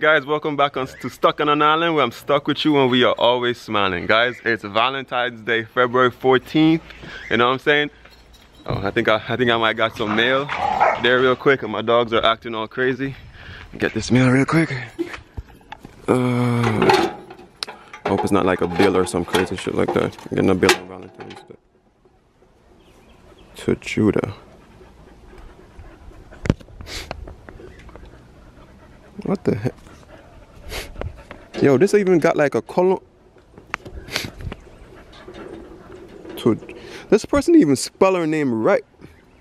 guys, welcome back to Stuck on an Island, where I'm stuck with you and we are always smiling. Guys, it's Valentine's Day, February 14th. You know what I'm saying? Oh, I think I might got some mail there real quick, and my dogs are acting all crazy. Get this mail real quick. I hope it's not like a bill or some crazy shit like that. I'm getting a bill on Valentine's Day. To Judah. What the heck? Yo, this even got like a color. This person even spell her name right.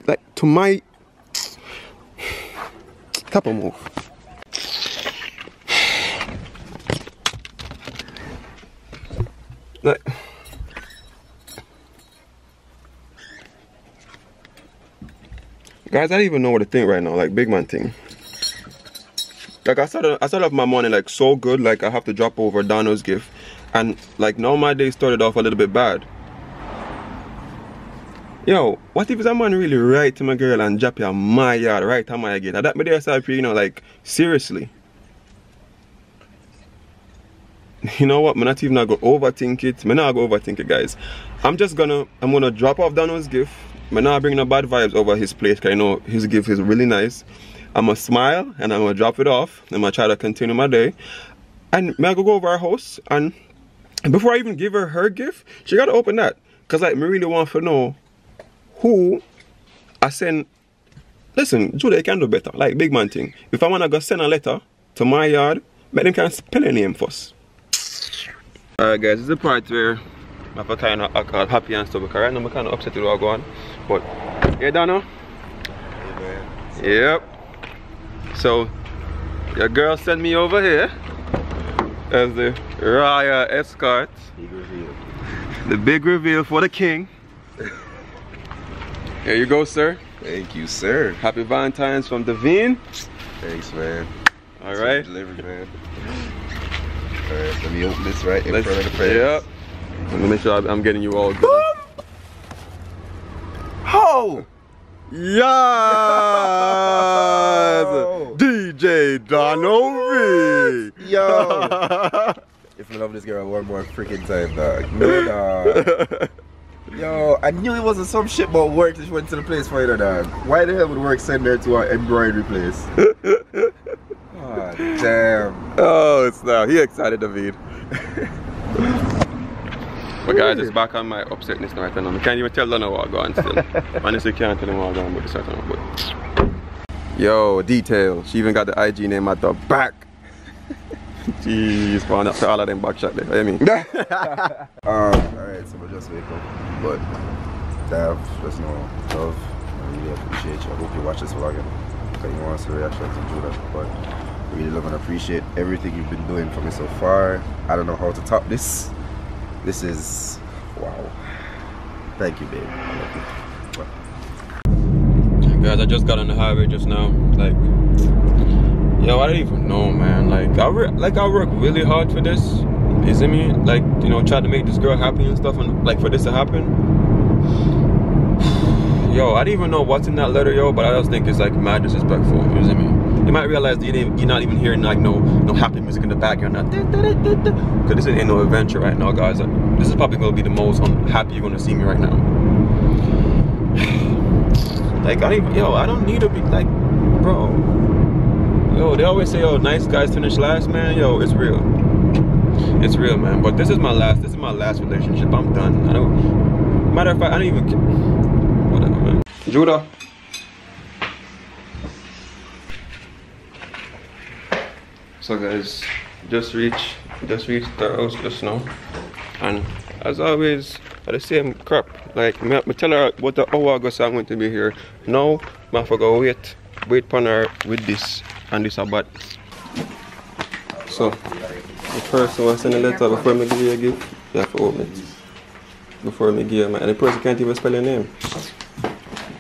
Like to my type of move. Like guys, I don't even know what to think right now, like big man thing. Like I started off my morning like so good, like I have to drop over Donald's gift, and like now my day started off a little bit bad. Yo, what if someone really write to my girl and drop you on my yard right on my gate? That me there start, you know, like seriously. You know what? I'm not even gonna go overthink it. I'm not gonna overthink it, guys. I'm gonna drop off Donald's gift. I'm not bringing no bad vibes over his place, cause I know his gift is really nice. I'm gonna smile and I'm gonna drop it off. I'm gonna try to continue my day. And I'm gonna go over our house, and before I even give her her gift, she gotta open that. Cause like, me really want to know who I send. Listen, Judah, you can do better. Like big man thing. If I wanna go send a letter to my yard, make them can spell a name first. Alright guys, this is the part where I have to kind of act happy and stuff, because right now I'm kind of upset with what going on. But, yeah, Dano? Yep. So, your girl sent me over here as the Raya escort. Big reveal. The big reveal for the king. Here you go, sir. Thank you, sir. Happy Valentine's from Devine. Thanks, man. Alright. Delivery, man. Alright, let me open this right in front of the face. Yep. Let me make sure I'm getting you all good. Oh! Yes! DJ Donovi! Yo! If I love this girl one more freaking time, dog. No, dog. Yo, I knew it wasn't some shit about work that she went to the place for it, dog. Why the hell would work send her to an embroidery place? Oh, damn. Oh, it's now. He excited, David. But guys, it's back on my upsetness right now. I can't even tell them what I'm going still. Honestly, can't tell them what I'm going with this right now. But yo, detail. She even got the IG name at the back. Jeez, man, after all of them back shot there. What do you mean? Alright, so we just wake up. But Dav, just know, love. I really appreciate you. I hope you watch this vlog because you want to see the reaction to Judah. But I really love and appreciate everything you've been doing for me so far. I don't know how to top this. This is wow. Thank you, babe. I love you. Guys, I just got on the highway just now. Like, yo, I don't even know, man. Like, I work really hard for this. You see me? Like, you know, try to make this girl happy and stuff, and like for this to happen. Yo, I don't even know what's in that letter, yo, but I just think it's like mad disrespectful. You see me? You might realize that you're not even hearing like no happy music in the background. Because this ain't no adventure right now, guys. This is probably gonna be the most happy you're gonna see me right now. Like, I don't need to be like, bro. Yo, they always say, yo, nice guys finish last, man. Yo, it's real. It's real, man. But this is my last relationship. I'm done. I don't. Matter of fact, I don't even care. Whatever, man. Judah. So guys, just reached the house just now, and as always, at the same crap. Like, me tell her what the hour ago so I'm going to be here. Now, I have to go wait upon her with this and this about. So, the person was sending a letter before me give you a gift. You have to open it before me give you, and the person can't even spell your name.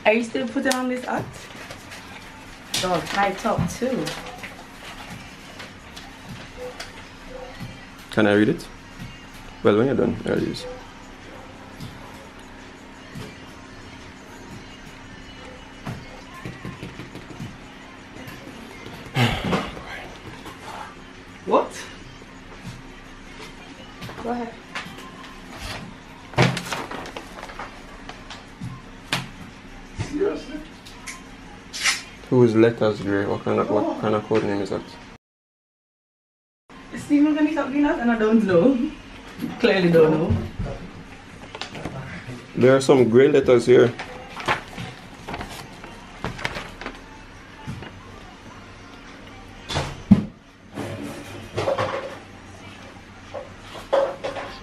Are you still putting on this act? Dog, tight up too. Can I read it? Well, when you're done, I'll use. Whose letters gray? What kind of code name is that? Steven, can you stop doing that? And I don't know. Clearly don't know. There are some gray letters here.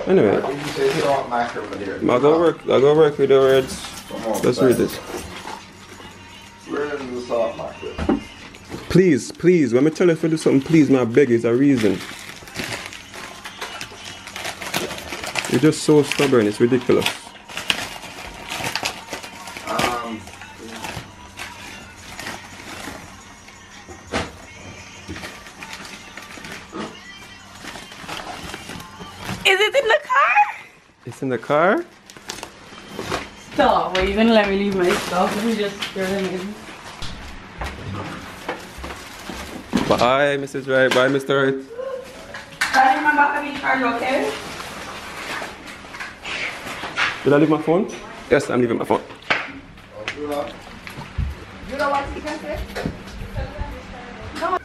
Anyway, I'll go work with the words. Let's read it. Please, please, when I tell you if I do something, please, I beg, it's a reason. You're just so stubborn, it's ridiculous. Is it in the car? It's in the car? Stop, are you gonna let me leave my stuff? Let me just throw them in. Bye, Mrs. Wright. Bye, Mr. Wright. I remember having charge, okay? Did I leave my phone? Yes, I'm leaving my phone. You know what you can say? No.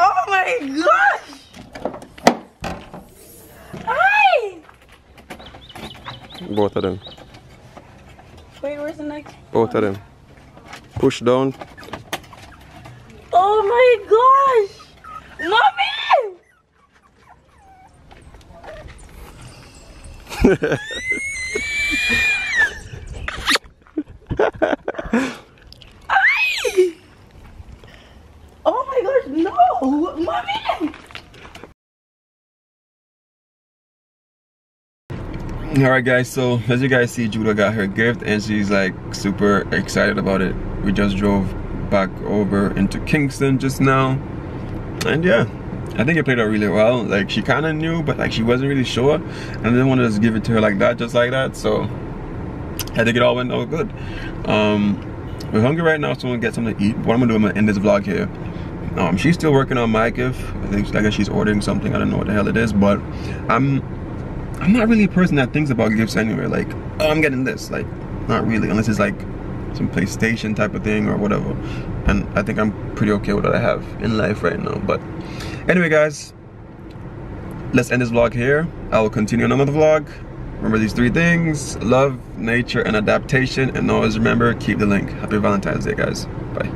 Oh my gosh! Hi! Both of them. Wait, where's the next? Both of them. Push down. Oh my gosh! Mommy! Ay! Oh my gosh, no! Mommy! Alright guys, so as you guys see, Judah got her gift and she's like super excited about it. We just drove back over into Kingston just now. And yeah, I think it played out really well. Like she kind of knew, but like she wasn't really sure. And I didn't want to just give it to her like that, just like that. So I think it all went out good. We're hungry right now, so I'm gonna get something to eat. What I'm gonna do, I'm gonna end this vlog here. She's still working on my gift. I guess she's ordering something. I don't know what the hell it is, but I'm not really a person that thinks about gifts anyway. Like, oh, I'm getting this. Like, not really, unless it's like some PlayStation type of thing or whatever. And I think I'm pretty okay with what I have in life right now. But anyway, guys, let's end this vlog here. I will continue on another vlog. Remember these 3 things: love, nature, and adaptation. And always remember, keep the link. Happy Valentine's Day, guys. Bye.